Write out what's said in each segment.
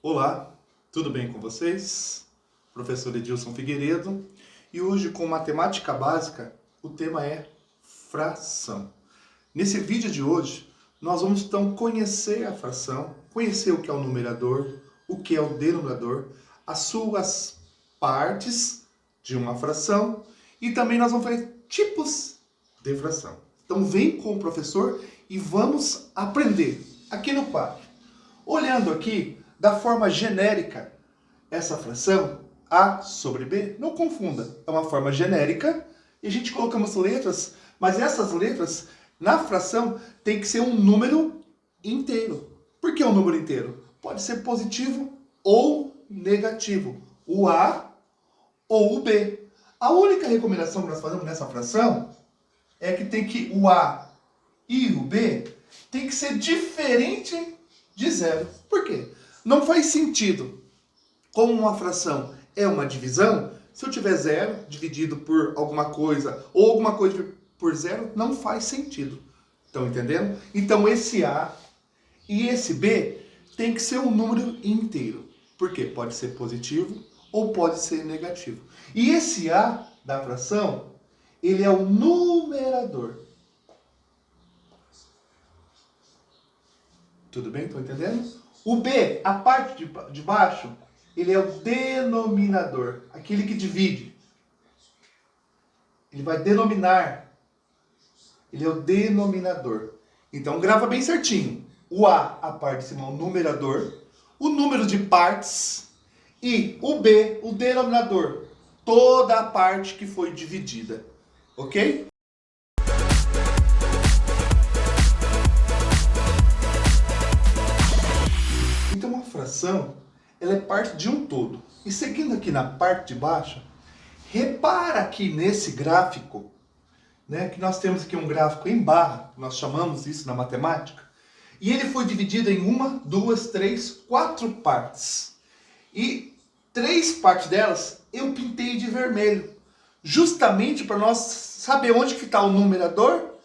Olá, tudo bem com vocês? Professor Edilson Figueiredo. E hoje com matemática básica, o tema é fração. Nesse vídeo de hoje, nós vamos então conhecer a fração, conhecer o que é o numerador, o que é o denominador, as suas partes de uma fração e também nós vamos ver tipos de fração. Então vem com o professor e vamos aprender aqui no quadro. Olhando aqui, da forma genérica, essa fração, A sobre B, não confunda, é uma forma genérica e a gente colocamos letras, mas essas letras, na fração, tem que ser um número inteiro. Por que um número inteiro? Pode ser positivo ou negativo, o A ou o B. A única recomendação que nós fazemos nessa fração é que tem que o A e o B tem que ser diferente de zero. Por quê? Não faz sentido, como uma fração é uma divisão, se eu tiver zero dividido por alguma coisa ou alguma coisa por zero, não faz sentido. Estão entendendo? Então esse A e esse B tem que ser um número inteiro. Por quê? Pode ser positivo ou pode ser negativo. E esse A da fração, ele é o numerador. Tudo bem? Estão entendendo? O B, a parte de baixo, ele é o denominador, aquele que divide. Ele vai denominar. Ele é o denominador. Então grava bem certinho. O a parte de cima é o numerador, o número de partes e o B, o denominador, toda a parte que foi dividida. Ok? Então uma fração, ela é parte de um todo. E seguindo aqui na parte de baixo, repara aqui nesse gráfico, né, que nós temos aqui um gráfico em barra, nós chamamos isso na matemática, e ele foi dividido em 1, 2, 3, 4 partes. E 3 partes delas eu pintei de vermelho, justamente para nós saber onde que está o numerador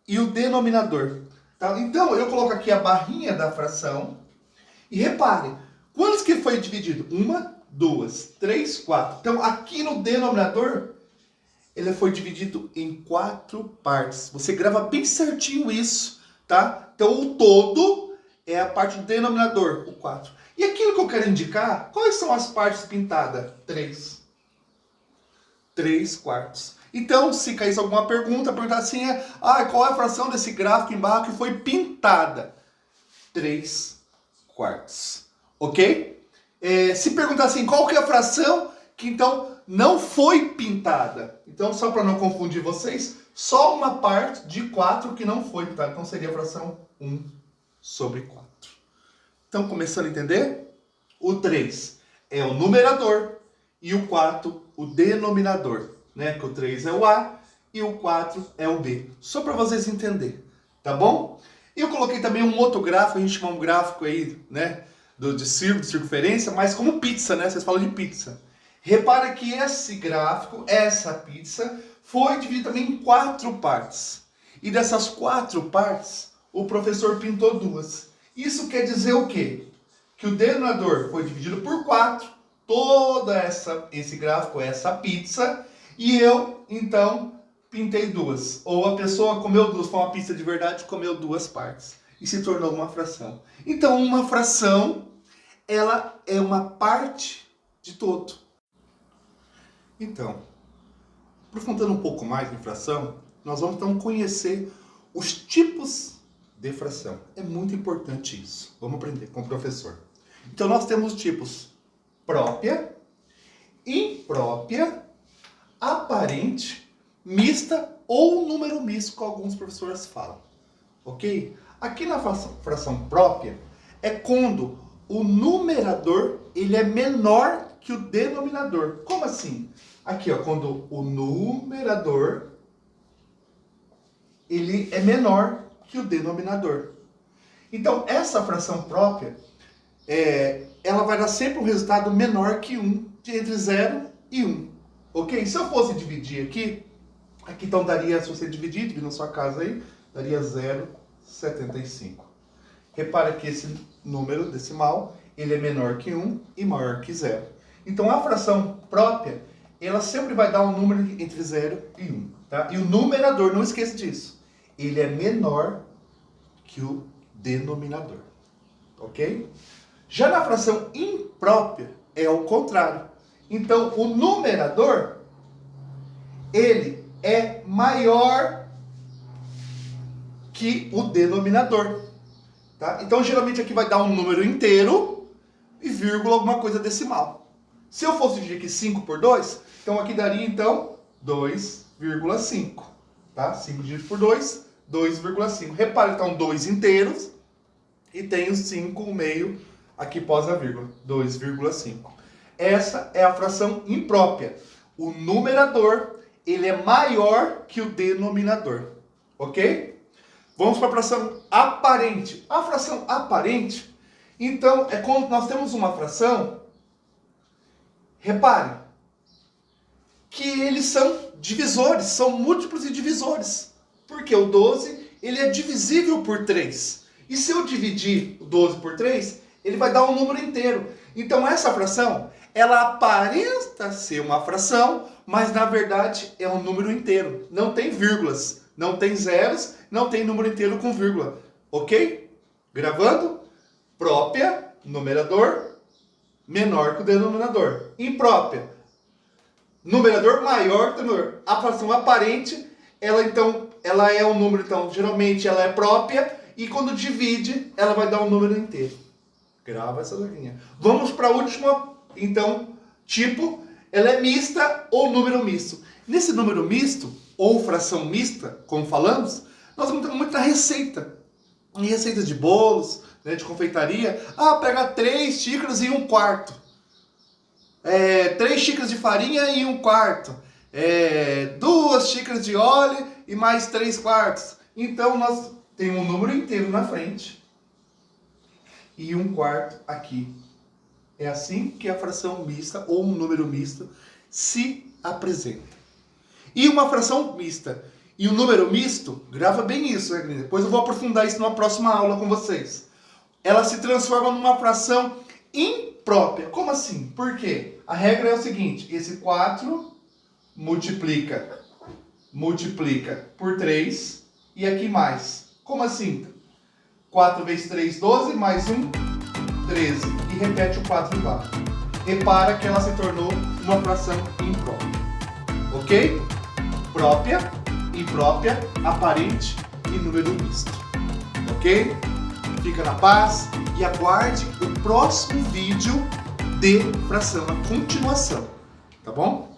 e o denominador. Tá? Então eu coloco aqui a barrinha da fração e repare, quantos que foi dividido? 1, 2, 3, 4. Então aqui no denominador, ele foi dividido em 4 partes. Você grava bem certinho isso, tá? Então o todo é a parte do denominador, o 4. E aquilo que eu quero indicar, quais são as partes pintadas? 3. 3 quartos. Então, se caísse alguma pergunta, perguntar assim, qual é a fração desse gráfico embaixo que foi pintada? 3 quartos. Ok? Se perguntar assim, qual que é a fração que então não foi pintada? Então, só para não confundir vocês, só uma parte de 4 que não foi pintada. Então, seria a fração 1 sobre 4. Então, começando a entender? O 3 é o numerador e o 4 o denominador. Né? Que o 3 é o A e o 4 é o B. Só para vocês entenderem. Tá bom? Eu coloquei também um outro gráfico, a gente chama um gráfico aí, né? De circunferência, mas como pizza, né? Vocês falam de pizza. Repara que esse gráfico, essa pizza, foi dividido também em 4 partes. E dessas 4 partes, o professor pintou 2. Isso quer dizer o quê? Que o denominador foi dividido por 4, todo esse gráfico, essa pizza, e eu, então, pintei 2. Ou a pessoa comeu 2, foi uma pizza de verdade, comeu 2 partes. E se tornou uma fração. Então, uma fração, ela é uma parte de todo. Então, aprofundando um pouco mais em fração, nós vamos então conhecer os tipos de fração. É muito importante isso. Vamos aprender com o professor. Então, nós temos os tipos própria, imprópria, aparente, mista ou número misto, que alguns professores falam. Ok? Aqui na fração própria é quando o numerador ele é menor que o denominador. Como assim? Aqui, ó, quando o numerador ele é menor que o denominador. Então, essa fração própria, ela vai dar sempre um resultado menor que 1, entre 0 e 1. Ok? Se eu fosse dividir aqui então daria, se você dividir na sua casa aí, daria 0,75. Repara que esse número decimal, ele é menor que 1 e maior que 0. Então a fração própria, ela sempre vai dar um número entre 0 e 1. Tá? E o numerador, não esqueça disso, ele é menor que o denominador. Ok? Já na fração imprópria, é o contrário. Então o numerador, ele é maior que o denominador. Tá? Então, geralmente aqui vai dar um número inteiro e vírgula alguma coisa decimal. Se eu fosse dividir aqui 5 por 2, então aqui daria, então, 2,5. Tá? 5 dividido por 2, 2,5. Repare, então, 2 inteiros e tem os 5, o meio, aqui pós a vírgula, 2,5. Essa é a fração imprópria. O numerador, ele é maior que o denominador. Ok? Vamos para a fração aparente. A fração aparente, então, é quando nós temos uma fração, repare, que eles são divisores, são múltiplos e divisores. Porque o 12, ele é divisível por 3. E se eu dividir o 12 por 3, ele vai dar um número inteiro. Então essa fração, ela aparenta ser uma fração, mas na verdade é um número inteiro. Não tem vírgulas, não tem zeros, não tem número inteiro com vírgula. Ok? Gravando? Própria, numerador, menor que o denominador. Imprópria, numerador maior que o denominador. A fração aparente, ela é um número, então, geralmente ela é própria, e quando divide, ela vai dar um número inteiro. Grava essa linha. Vamos para a última, então, tipo, ela é mista ou número misto. Nesse número misto, ou fração mista, como falamos, nós vamos ter muita receita. Em receitas de bolos, né, de confeitaria, pega 3 xícaras e 1/4. 3 xícaras de farinha e 1/4. 2 xícaras de óleo e mais 3/4. Então nós temos um número inteiro na frente e 1/4 aqui. É assim que a fração mista ou um número misto se apresenta. E uma fração mista e um número misto, grava bem isso, né? Depois eu vou aprofundar isso numa próxima aula com vocês. Ela se transforma numa fração imprópria. Como assim? Por quê? A regra é o seguinte, esse 4 multiplica por 3 e aqui mais. Como assim? 4 vezes 3, 12, mais 1, 13. E repete o 4 embaixo. Repara que ela se tornou uma fração imprópria. Ok? Própria, imprópria, aparente e número misto. Ok? Fica na paz e aguarde o próximo vídeo de fração, a continuação. Tá bom?